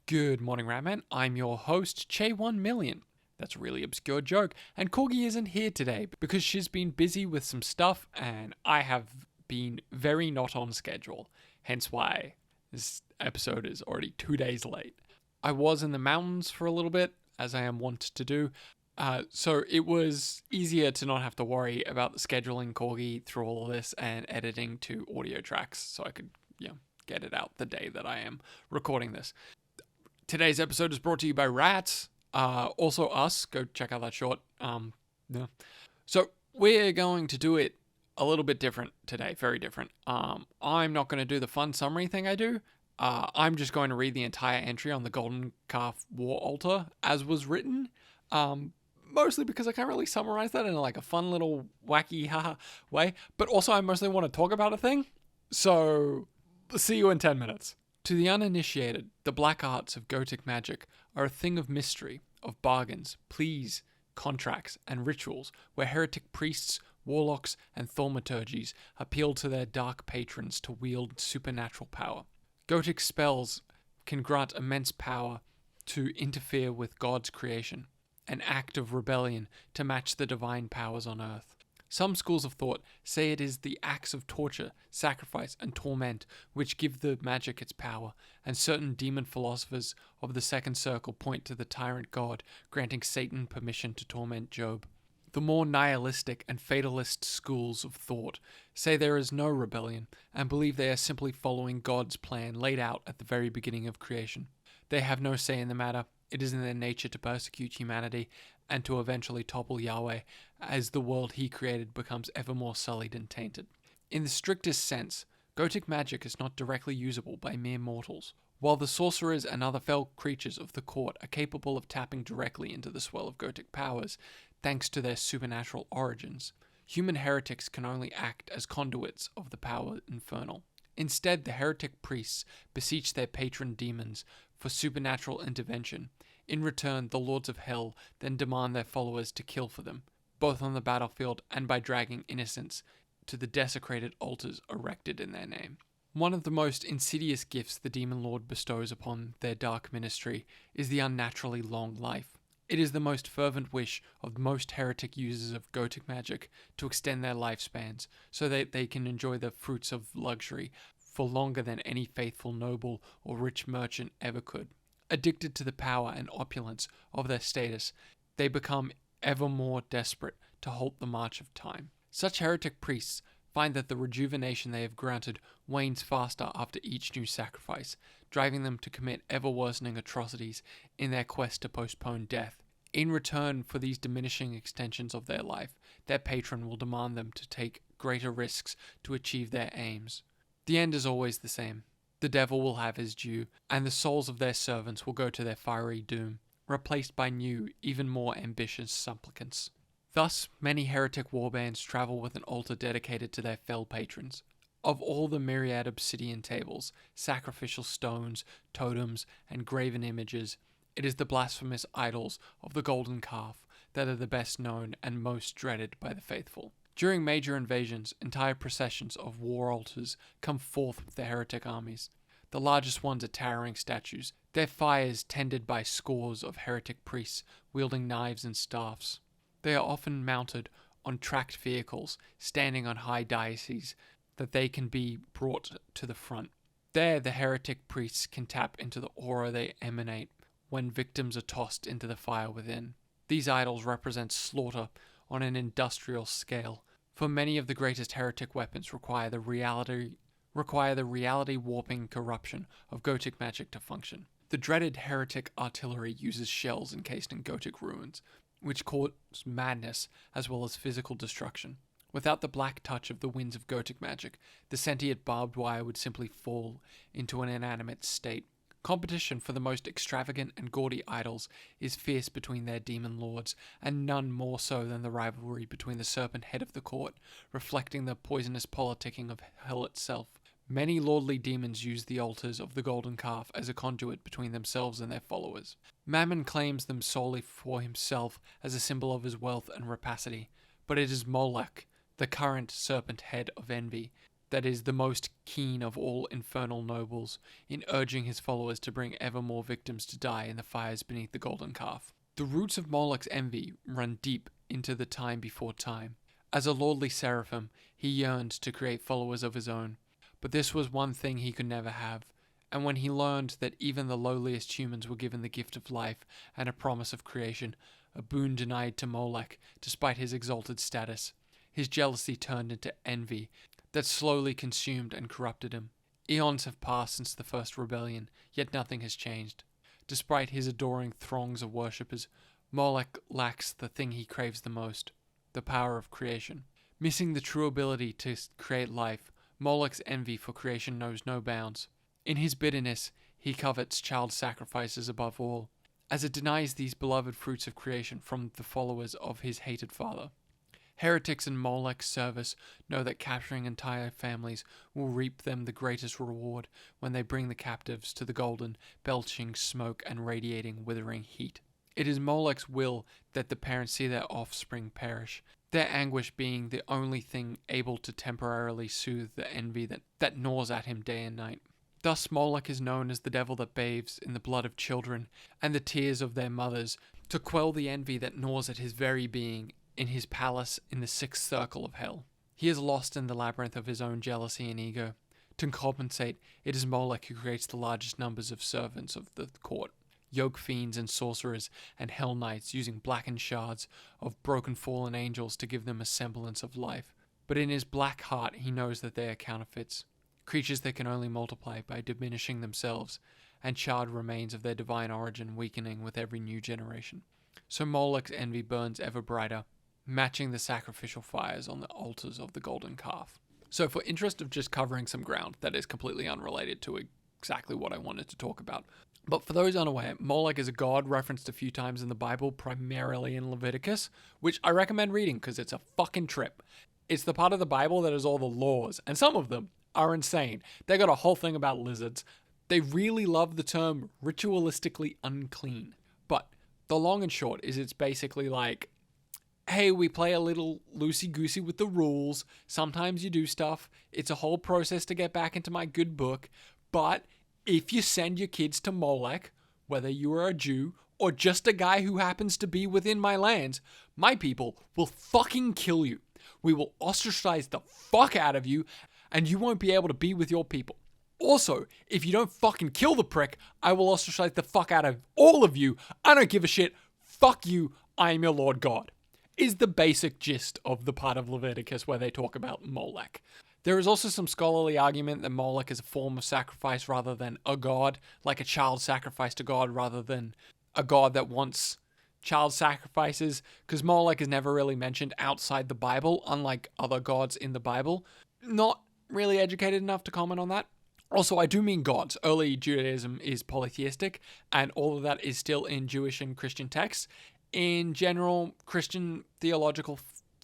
Good morning, Ratman. I'm your host, Che1Million. That's a really obscure joke, and Corgi isn't here today because she's been busy with some stuff and I have been very not on schedule, hence why this episode is already 2 days late. I was in the mountains for a little bit, as I am wont to do, so it was easier to not have to worry about the scheduling Corgi through all of this and editing to audio tracks so I could, get it out the day that I am recording this. Today's episode is brought to you by Rats. Also us. Go check out that short. So we're going to do it a little bit different today. Very different. I'm not going to do the fun summary thing I do. I'm just going to read the entire entry on the Golden Calf War Altar as was written. Mostly because I can't really summarize that in like a fun little wacky haha way. But also I mostly want to talk about a thing. So see you in 10 minutes. To the uninitiated, the black arts of Gotic magic are a thing of mystery, of bargains, pleas, contracts, and rituals where heretic priests, warlocks, and thaumaturges appeal to their dark patrons to wield supernatural power. Gotic spells can grant immense power to interfere with God's creation, an act of rebellion to match the divine powers on earth. Some schools of thought say it is the acts of torture, sacrifice, and torment which give the magic its power, and certain demon philosophers of the second circle point to the tyrant god granting Satan permission to torment Job. The more nihilistic and fatalist schools of thought say there is no rebellion, and believe they are simply following God's plan laid out at the very beginning of creation. They have no say in the matter. It is in their nature to persecute humanity and to eventually topple Yahweh as the world he created becomes ever more sullied and tainted. In the strictest sense, Gotic magic is not directly usable by mere mortals. While the sorcerers and other fell creatures of the court are capable of tapping directly into the swell of Gotic powers, thanks to their supernatural origins, human heretics can only act as conduits of the power infernal. Instead, the heretic priests beseech their patron demons for supernatural intervention. In return, the lords of hell then demand their followers to kill for them, both on the battlefield and by dragging innocents to the desecrated altars erected in their name. One of the most insidious gifts the demon lord bestows upon their dark ministry is the unnaturally long life. It is the most fervent wish of most heretic users of Gotic magic to extend their lifespans so that they can enjoy the fruits of luxury for longer than any faithful noble or rich merchant ever could. Addicted to the power and opulence of their status, they become ever more desperate to halt the march of time. Such heretic priests find that the rejuvenation they have granted wanes faster after each new sacrifice, driving them to commit ever-worsening atrocities in their quest to postpone death. In return for these diminishing extensions of their life, their patron will demand them to take greater risks to achieve their aims. The end is always the same. The devil will have his due, and the souls of their servants will go to their fiery doom, replaced by new, even more ambitious supplicants. Thus, many heretic warbands travel with an altar dedicated to their fell patrons. Of all the myriad obsidian tables, sacrificial stones, totems, and graven images, it is the blasphemous idols of the Golden Calf that are the best known and most dreaded by the faithful. During major invasions, entire processions of war altars come forth with the heretic armies. The largest ones are towering statues, their fires tended by scores of heretic priests wielding knives and staffs. They are often mounted on tracked vehicles, standing on high daises that they can be brought to the front. There, the heretic priests can tap into the aura they emanate when victims are tossed into the fire within. These idols represent slaughter on an industrial scale, for many of the greatest heretic weapons require the reality warping corruption of Gotic magic to function. The dreaded heretic artillery uses shells encased in Gotic ruins, which cause madness as well as physical destruction. Without the black touch of the winds of Gotic magic, the sentient barbed wire would simply fall into an inanimate state. Competition for the most extravagant and gaudy idols is fierce between their demon lords, and none more so than the rivalry between the serpent head of the court, reflecting the poisonous politicking of hell itself. Many lordly demons use the altars of the Golden Calf as a conduit between themselves and their followers. Mammon claims them solely for himself as a symbol of his wealth and rapacity, but it is Molech, the current serpent head of envy, that is the most keen of all infernal nobles, in urging his followers to bring ever more victims to die in the fires beneath the golden calf. The roots of Molech's envy run deep into the time before time. As a lordly seraphim, he yearned to create followers of his own, but this was one thing he could never have, and when he learned that even the lowliest humans were given the gift of life and a promise of creation, a boon denied to Molech despite his exalted status, his jealousy turned into envy that slowly consumed and corrupted him. Eons have passed since the first rebellion, yet nothing has changed. Despite his adoring throngs of worshippers, Molech lacks the thing he craves the most, the power of creation. Missing the true ability to create life, Molech's envy for creation knows no bounds. In his bitterness, he covets child sacrifices above all, as it denies these beloved fruits of creation from the followers of his hated father. Heretics in Molech's service know that capturing entire families will reap them the greatest reward when they bring the captives to the golden, belching smoke and radiating withering heat. It is Molech's will that the parents see their offspring perish, their anguish being the only thing able to temporarily soothe the envy that gnaws at him day and night. Thus Molech is known as the devil that bathes in the blood of children and the tears of their mothers to quell the envy that gnaws at his very being in his palace in the sixth circle of hell. He is lost in the labyrinth of his own jealousy and ego. To compensate, it is Molech who creates the largest numbers of servants of the court, yoke fiends and sorcerers and hell knights using blackened shards of broken fallen angels to give them a semblance of life. But in his black heart he knows that they are counterfeits, creatures that can only multiply by diminishing themselves, and charred remains of their divine origin weakening with every new generation. So Molech's envy burns ever brighter, matching the sacrificial fires on the altars of the golden calf. So for interest of just covering some ground that is completely unrelated to exactly what I wanted to talk about, but for those unaware, Molech is a god referenced a few times in the Bible, primarily in Leviticus, which I recommend reading because it's a fucking trip. It's the part of the Bible that has all the laws, and some of them are insane. They got a whole thing about lizards. They really love the term ritualistically unclean. But the long and short is it's basically like, hey, we play a little loosey-goosey with the rules. Sometimes you do stuff. It's a whole process to get back into my good book. But if you send your kids to Molech, whether you are a Jew or just a guy who happens to be within my lands, my people will fucking kill you. We will ostracize the fuck out of you, and you won't be able to be with your people. Also, if you don't fucking kill the prick, I will ostracize the fuck out of all of you. I don't give a shit. Fuck you. I am your Lord God. Is the basic gist of the part of Leviticus where they talk about Molech. There is also some scholarly argument that Molech is a form of sacrifice rather than a god, like a child sacrifice to God rather than a god that wants child sacrifices, because Molech is never really mentioned outside the Bible, unlike other gods in the Bible. Not really educated enough to comment on that. Also, I do mean gods. Early Judaism is polytheistic, and all of that is still in Jewish and Christian texts. In general, Christian theological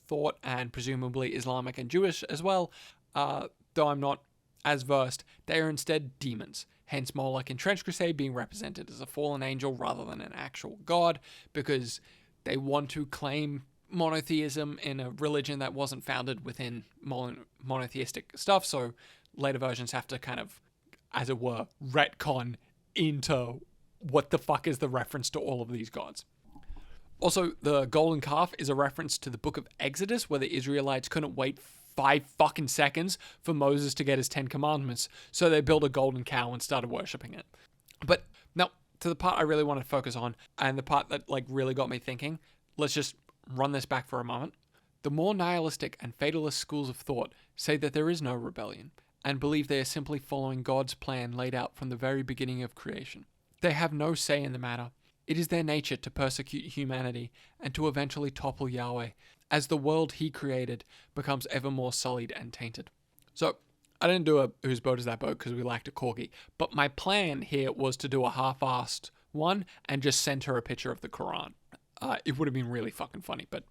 thought, and presumably Islamic and Jewish as well, though I'm not as versed, they are instead demons. Hence Molech in Trench Crusade being represented as a fallen angel rather than an actual god, because they want to claim monotheism in a religion that wasn't founded within monotheistic stuff, so later versions have to kind of, as it were, retcon into what the fuck is the reference to all of these gods. Also, the golden calf is a reference to the book of Exodus, where the Israelites couldn't wait 5 fucking seconds for Moses to get his 10 commandments, so they built a golden cow and started worshipping it. But now, to the part I really want to focus on, and the part that really got me thinking, let's just run this back for a moment. The more nihilistic and fatalist schools of thought say that there is no rebellion, and believe they are simply following God's plan laid out from the very beginning of creation. They have no say in the matter. It is their nature to persecute humanity and to eventually topple Yahweh, as the world he created becomes ever more sullied and tainted. So, I didn't do a Whose Boat Is That Boat because we lacked a Corgi, but my plan here was to do a half-assed one and just send her a picture of the Quran. It would have been really fucking funny, but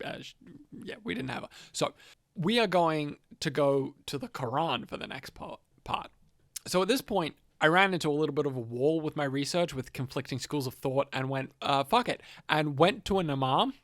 yeah, we didn't have her. So, we are going to go to the Quran for the next part. So at this point, I ran into a little bit of a wall with my research with conflicting schools of thought and went, fuck it, and went to an imam.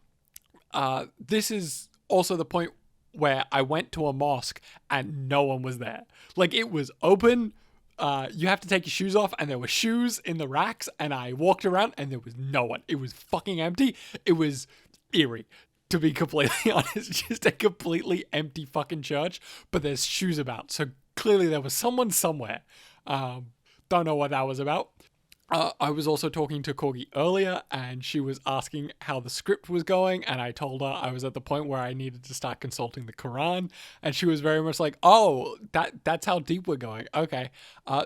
This is also the point where I went to a mosque and no one was there. Like, it was open. You have to take your shoes off, and there were shoes in the racks, and I walked around and there was no one. It was fucking empty. It was eerie, to be completely honest. Just a completely empty fucking church, but there's shoes about. So clearly there was someone somewhere. Don't know what that was about. I was also talking to Corgi earlier, and she was asking how the script was going, and I told her I was at the point where I needed to start consulting the Quran, and she was very much like, oh, that's how deep we're going. Okay,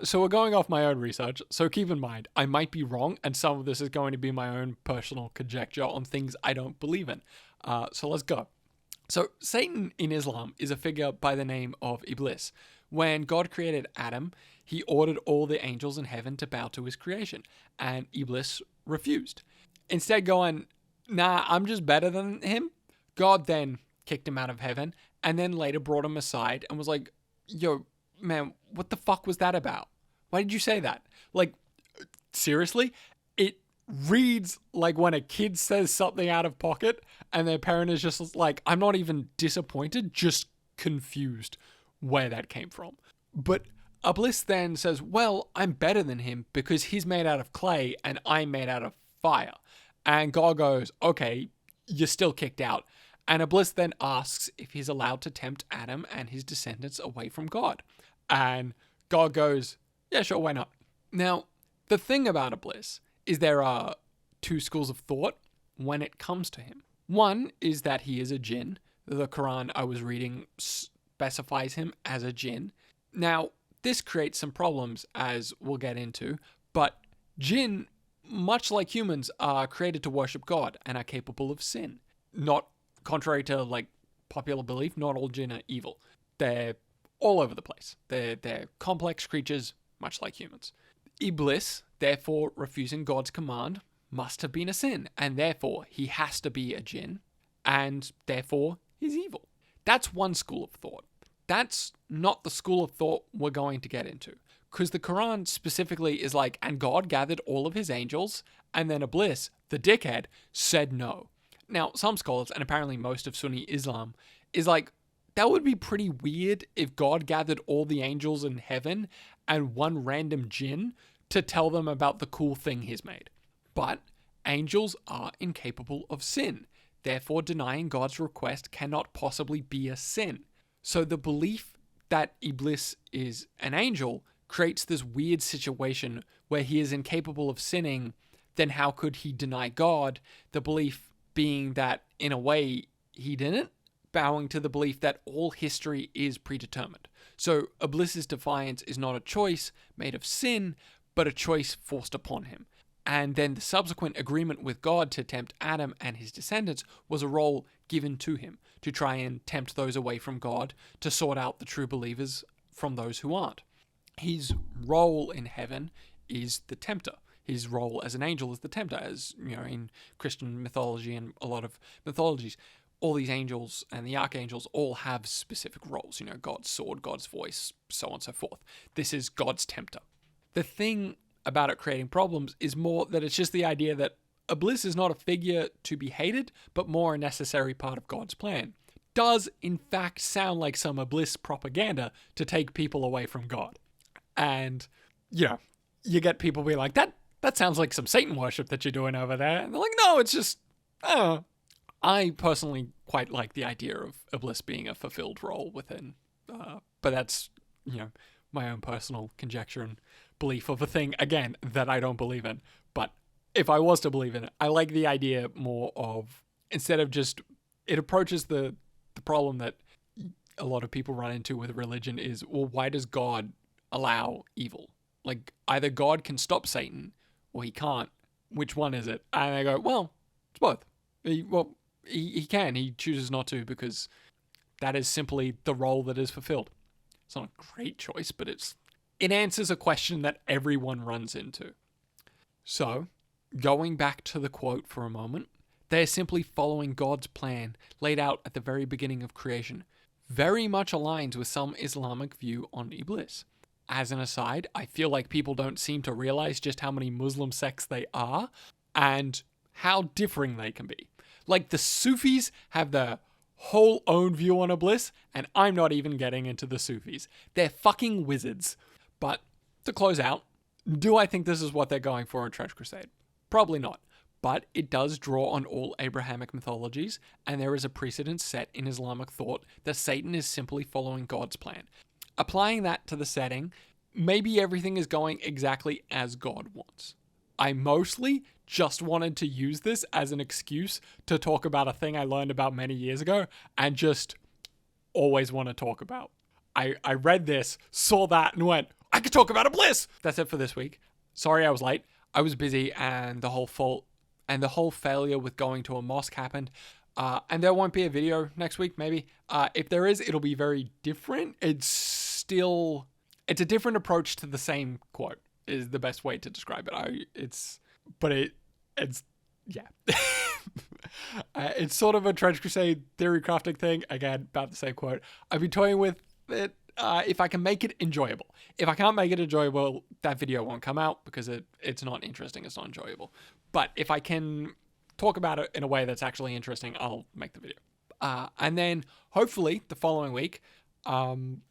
so we're going off my own research, so keep in mind, I might be wrong, and some of this is going to be my own personal conjecture on things I don't believe in. So let's go. So Satan in Islam is a figure by the name of Iblis. When God created Adam, he ordered all the angels in heaven to bow to his creation, and Iblis refused. Instead going, nah, I'm just better than him. God then kicked him out of heaven, and then later brought him aside and was like, yo, man, what the fuck was that about? Why did you say that? Like, seriously? It reads like when a kid says something out of pocket, and their parent is just like, I'm not even disappointed, just confused where that came from. But Iblis then says, well, I'm better than him because he's made out of clay and I'm made out of fire. And God goes, okay, you're still kicked out. And Iblis then asks if he's allowed to tempt Adam and his descendants away from God. And God goes, yeah, sure, why not? Now, the thing about Iblis is there are two schools of thought when it comes to him. One is that he is a jinn. The Quran I was reading specifies him as a jinn. Now, this creates some problems, as we'll get into, but jinn, much like humans, are created to worship God and are capable of sin. Not contrary to, like, popular belief, not all jinn are evil. They're all over the place. They're complex creatures, much like humans. Iblis, therefore refusing God's command, must have been a sin, and therefore he has to be a jinn, and therefore he's evil. That's one school of thought. That's not the school of thought we're going to get into. Because the Quran specifically is like, and God gathered all of his angels, and then Iblis, the dickhead, said no. Now, some scholars, and apparently most of Sunni Islam, is like, that would be pretty weird if God gathered all the angels in heaven and one random jinn to tell them about the cool thing he's made. But angels are incapable of sin. Therefore, denying God's request cannot possibly be a sin. So the belief that Iblis is an angel creates this weird situation where he is incapable of sinning. Then how could he deny God? The belief being that, in a way, he didn't, bowing to the belief that all history is predetermined. So Iblis's defiance is not a choice made of sin, but a choice forced upon him. And then the subsequent agreement with God to tempt Adam and his descendants was a role given to him to try and tempt those away from God, to sort out the true believers from those who aren't. His role in heaven is the tempter. His role as an angel is the tempter, as you know, in Christian mythology and a lot of mythologies. All these angels and the archangels all have specific roles. You know, God's sword, God's voice, so on and so forth. This is God's tempter. The thing about it creating problems is more that it's just the idea that Iblis is not a figure to be hated, but more a necessary part of God's plan. Does, in fact, sound like some Iblis propaganda to take people away from God. And, you know, you get people being like, that sounds like some Satan worship that you're doing over there. And they're like, no, it's just, I don't know. I personally quite like the idea of Iblis being a fulfilled role within, but that's, you know, my own personal conjecture and belief of a thing, again, that I don't believe in. But if I was to believe in it, I like the idea more of, instead of just, it approaches the problem that a lot of people run into with religion is, well, why does God allow evil? Like, either God can stop Satan or he can't. Which one is it? And they go, well, it's both. He can. He chooses not to because that is simply the role that is fulfilled. It's not a great choice, but it answers a question that everyone runs into. So, going back to the quote for a moment, they are simply following God's plan laid out at the very beginning of creation. Very much aligns with some Islamic view on Iblis. As an aside, I feel like people don't seem to realize just how many Muslim sects they are and how differing they can be. Like, the Sufis have the whole own view on Iblis, and I'm not even getting into the Sufis. They're fucking wizards. But to close out, do I think this is what they're going for in Trench Crusade? Probably not. But it does draw on all Abrahamic mythologies, and there is a precedent set in Islamic thought that Satan is simply following God's plan. Applying that to the setting, maybe everything is going exactly as God wants. I mostly just wanted to use this as an excuse to talk about a thing I learned about many years ago and just always want to talk about. I read this, saw that, and went, I could talk about Iblis! That's it for this week. Sorry I was late. I was busy, and the whole failure with going to a mosque happened. And there won't be a video next week, maybe. If there is, it'll be very different. It's a different approach to the same quote, is the best way to describe it. It's it's sort of a Trench Crusade theory crafting thing. Again, about the same quote. I've been toying with it. If I can make it enjoyable. If I can't make it enjoyable, that video won't come out because it's not interesting. It's not enjoyable. But if I can talk about it in a way that's actually interesting, I'll make the video. And then hopefully the following week, the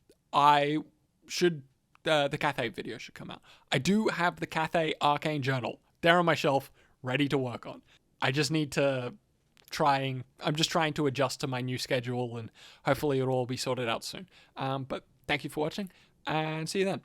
Cathay video should come out. I do have the Cathay Arcane Journal there on my shelf, ready to work on. I just need to I'm just trying to adjust to my new schedule, and hopefully it'll all be sorted out soon. But thank you for watching, and see you then.